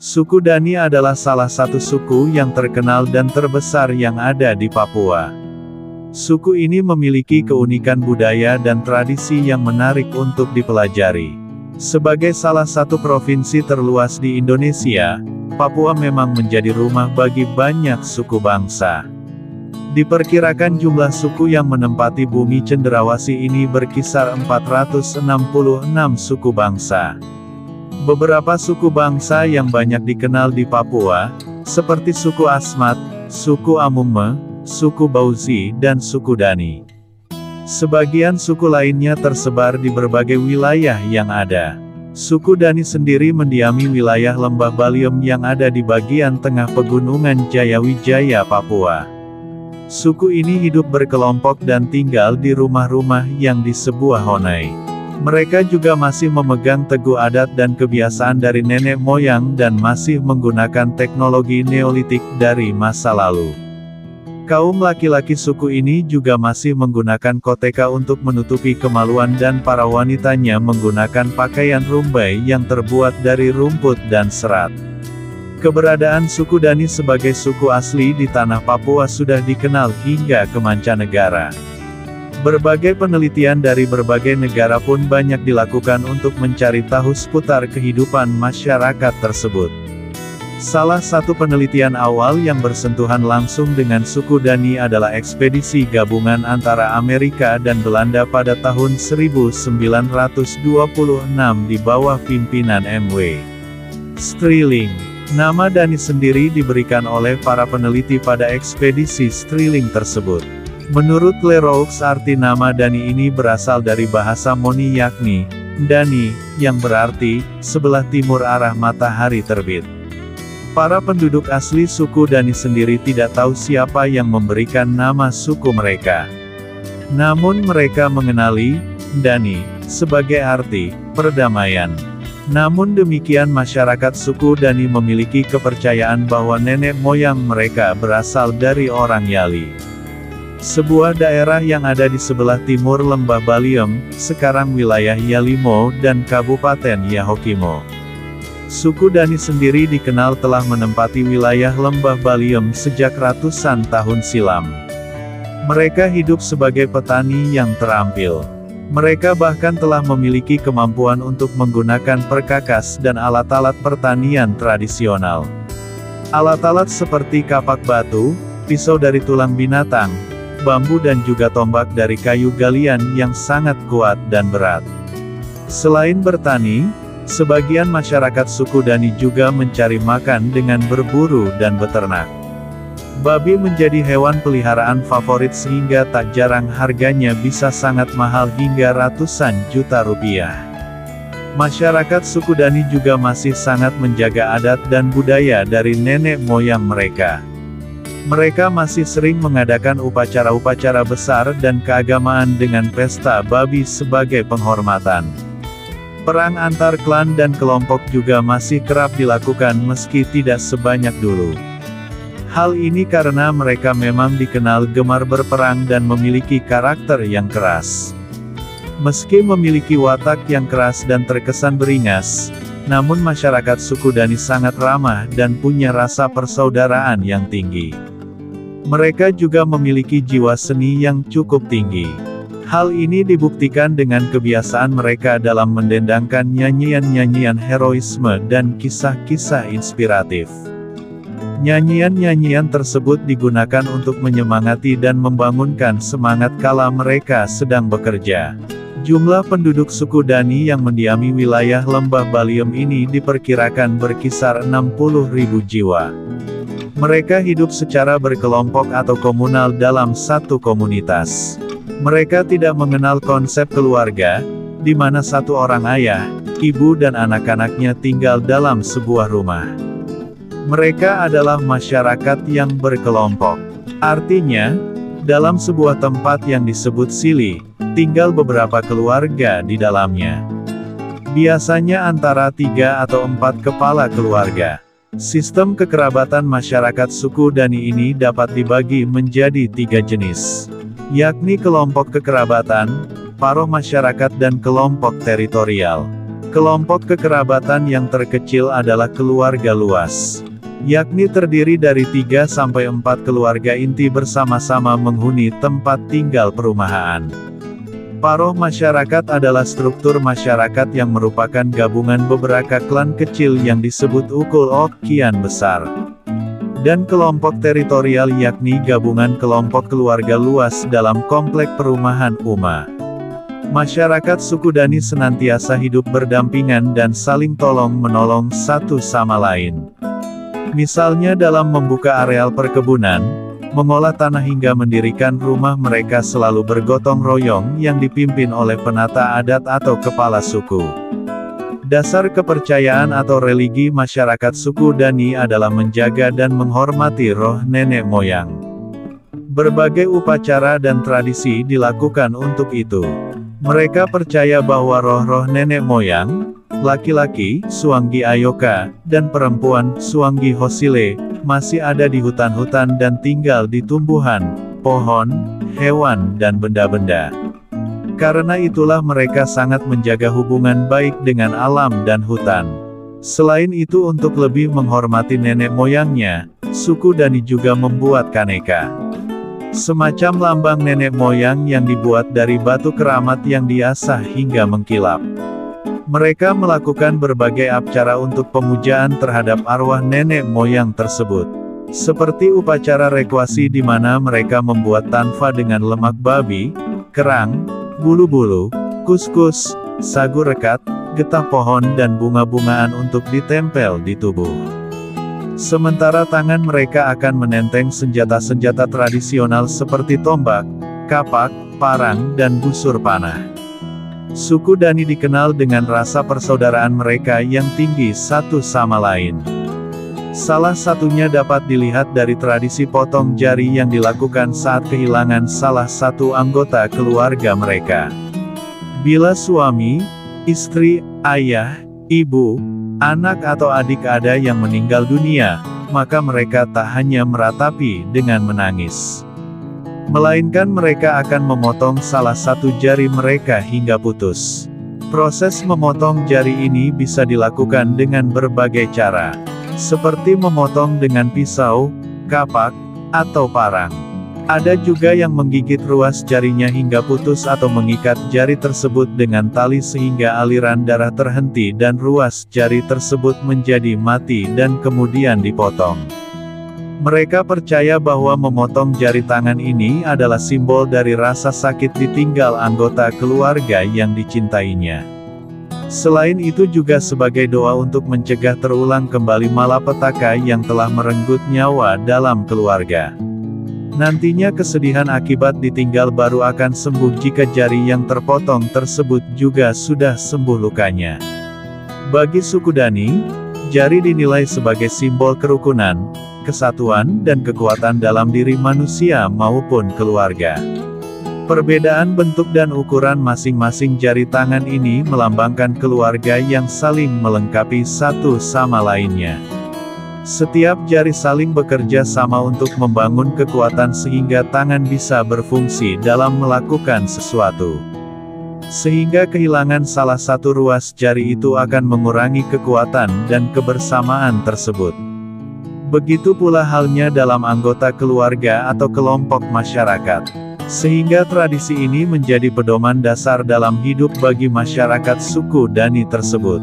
Suku Dani adalah salah satu suku yang terkenal dan terbesar yang ada di Papua. Suku ini memiliki keunikan budaya dan tradisi yang menarik untuk dipelajari. Sebagai salah satu provinsi terluas di Indonesia, Papua memang menjadi rumah bagi banyak suku bangsa. Diperkirakan jumlah suku yang menempati bumi cendrawasih ini berkisar 466 suku bangsa. Beberapa suku bangsa yang banyak dikenal di Papua, seperti suku Asmat, suku Amume, suku Bauzi, dan suku Dani. Sebagian suku lainnya tersebar di berbagai wilayah yang ada. Suku Dani sendiri mendiami wilayah lembah Baliem yang ada di bagian tengah pegunungan Jayawijaya, Papua. Suku ini hidup berkelompok dan tinggal di rumah-rumah yang di sebuah honai. Mereka juga masih memegang teguh adat dan kebiasaan dari nenek moyang dan masih menggunakan teknologi Neolitik dari masa lalu. Kaum laki-laki suku ini juga masih menggunakan koteka untuk menutupi kemaluan dan para wanitanya menggunakan pakaian rumbai yang terbuat dari rumput dan serat. Keberadaan suku Dani sebagai suku asli di tanah Papua sudah dikenal hingga ke mancanegara. Berbagai penelitian dari berbagai negara pun banyak dilakukan untuk mencari tahu seputar kehidupan masyarakat tersebut. Salah satu penelitian awal yang bersentuhan langsung dengan suku Dani adalah ekspedisi gabungan antara Amerika dan Belanda pada tahun 1926 di bawah pimpinan M.W. Striling. Nama Dani sendiri diberikan oleh para peneliti pada ekspedisi Striling tersebut. Menurut Leroux, arti nama Dani ini berasal dari bahasa Moni yakni, Dani, yang berarti, sebelah timur arah matahari terbit. Para penduduk asli suku Dani sendiri tidak tahu siapa yang memberikan nama suku mereka. Namun mereka mengenali, Dani, sebagai arti, perdamaian. Namun demikian masyarakat suku Dani memiliki kepercayaan bahwa nenek moyang mereka berasal dari orang Yali. Sebuah daerah yang ada di sebelah timur lembah Baliem, sekarang wilayah Yalimo dan Kabupaten Yahokimo. Suku Dani sendiri dikenal telah menempati wilayah lembah Baliem sejak ratusan tahun silam. Mereka hidup sebagai petani yang terampil. Mereka bahkan telah memiliki kemampuan untuk menggunakan perkakas dan alat-alat pertanian tradisional. Alat-alat seperti kapak batu, pisau dari tulang binatang, bambu dan juga tombak dari kayu galian yang sangat kuat dan berat. Selain bertani, sebagian masyarakat suku Dani juga mencari makan dengan berburu dan beternak. Babi menjadi hewan peliharaan favorit sehingga tak jarang harganya bisa sangat mahal hingga ratusan juta rupiah. Masyarakat suku Dani juga masih sangat menjaga adat dan budaya dari nenek moyang mereka. Mereka masih sering mengadakan upacara-upacara besar dan keagamaan dengan pesta babi sebagai penghormatan. Perang antar klan dan kelompok juga masih kerap dilakukan meski tidak sebanyak dulu. Hal ini karena mereka memang dikenal gemar berperang dan memiliki karakter yang keras. Meski memiliki watak yang keras dan terkesan beringas, namun masyarakat suku Dani sangat ramah dan punya rasa persaudaraan yang tinggi. Mereka juga memiliki jiwa seni yang cukup tinggi. Hal ini dibuktikan dengan kebiasaan mereka dalam mendendangkan nyanyian-nyanyian heroisme dan kisah-kisah inspiratif. Nyanyian-nyanyian tersebut digunakan untuk menyemangati dan membangunkan semangat kala mereka sedang bekerja. Jumlah penduduk suku Dani yang mendiami wilayah lembah Baliem ini diperkirakan berkisar 60.000 jiwa. Mereka hidup secara berkelompok atau komunal dalam satu komunitas. Mereka tidak mengenal konsep keluarga, di mana satu orang ayah, ibu dan anak-anaknya tinggal dalam sebuah rumah. Mereka adalah masyarakat yang berkelompok. Artinya, dalam sebuah tempat yang disebut sili, tinggal beberapa keluarga di dalamnya. Biasanya antara 3 atau 4 kepala keluarga. Sistem kekerabatan masyarakat suku Dani ini dapat dibagi menjadi 3 jenis, yakni kelompok kekerabatan, paruh masyarakat dan kelompok teritorial. Kelompok kekerabatan yang terkecil adalah keluarga luas, yakni terdiri dari 3-4 keluarga inti bersama-sama menghuni tempat tinggal perumahan. Paroh masyarakat adalah struktur masyarakat yang merupakan gabungan beberapa klan kecil yang disebut ukul ok kian besar. Dan kelompok teritorial yakni gabungan kelompok keluarga luas dalam komplek perumahan umma. Masyarakat suku Dani senantiasa hidup berdampingan dan saling tolong-menolong satu sama lain. Misalnya dalam membuka areal perkebunan, mengolah tanah hingga mendirikan rumah, mereka selalu bergotong royong yang dipimpin oleh penata adat atau kepala suku. Dasar kepercayaan atau religi masyarakat suku Dani adalah menjaga dan menghormati roh nenek moyang. Berbagai upacara dan tradisi dilakukan untuk itu. Mereka percaya bahwa roh-roh nenek moyang, laki-laki, Suanggi Ayoka, dan perempuan, Suanggi Hosile, masih ada di hutan-hutan dan tinggal di tumbuhan, pohon, hewan, dan benda-benda. Karena itulah mereka sangat menjaga hubungan baik dengan alam dan hutan. Selain itu, untuk lebih menghormati nenek moyangnya, suku Dani juga membuat kaneka, semacam lambang nenek moyang yang dibuat dari batu keramat yang diasah hingga mengkilap. Mereka melakukan berbagai acara untuk pemujaan terhadap arwah nenek moyang tersebut. Seperti upacara rekuasi di mana mereka membuat tanfa dengan lemak babi, kerang, bulu-bulu, kuskus, sagu rekat, getah pohon dan bunga-bungaan untuk ditempel di tubuh. Sementara tangan mereka akan menenteng senjata-senjata tradisional seperti tombak, kapak, parang, dan busur panah. Suku Dani dikenal dengan rasa persaudaraan mereka yang tinggi satu sama lain. Salah satunya dapat dilihat dari tradisi potong jari yang dilakukan saat kehilangan salah satu anggota keluarga mereka. Bila suami, istri, ayah, ibu, anak atau adik ada yang meninggal dunia, maka mereka tak hanya meratapi dengan menangis, melainkan mereka akan memotong salah satu jari mereka hingga putus. Proses memotong jari ini bisa dilakukan dengan berbagai cara, seperti memotong dengan pisau, kapak, atau parang. Ada juga yang menggigit ruas jarinya hingga putus atau mengikat jari tersebut dengan tali sehingga aliran darah terhenti dan ruas jari tersebut menjadi mati dan kemudian dipotong. Mereka percaya bahwa memotong jari tangan ini adalah simbol dari rasa sakit ditinggal anggota keluarga yang dicintainya. Selain itu juga sebagai doa untuk mencegah terulang kembali malapetaka yang telah merenggut nyawa dalam keluarga. Nantinya kesedihan akibat ditinggal baru akan sembuh jika jari yang terpotong tersebut juga sudah sembuh lukanya. Bagi suku Dani, jari dinilai sebagai simbol kerukunan, kesatuan, dan kekuatan dalam diri manusia maupun keluarga. Perbedaan bentuk dan ukuran masing-masing jari tangan ini melambangkan keluarga yang saling melengkapi satu sama lainnya. Setiap jari saling bekerja sama untuk membangun kekuatan sehingga tangan bisa berfungsi dalam melakukan sesuatu. Sehingga kehilangan salah satu ruas jari itu akan mengurangi kekuatan dan kebersamaan tersebut. Begitu pula halnya dalam anggota keluarga atau kelompok masyarakat. Sehingga tradisi ini menjadi pedoman dasar dalam hidup bagi masyarakat suku Dani tersebut.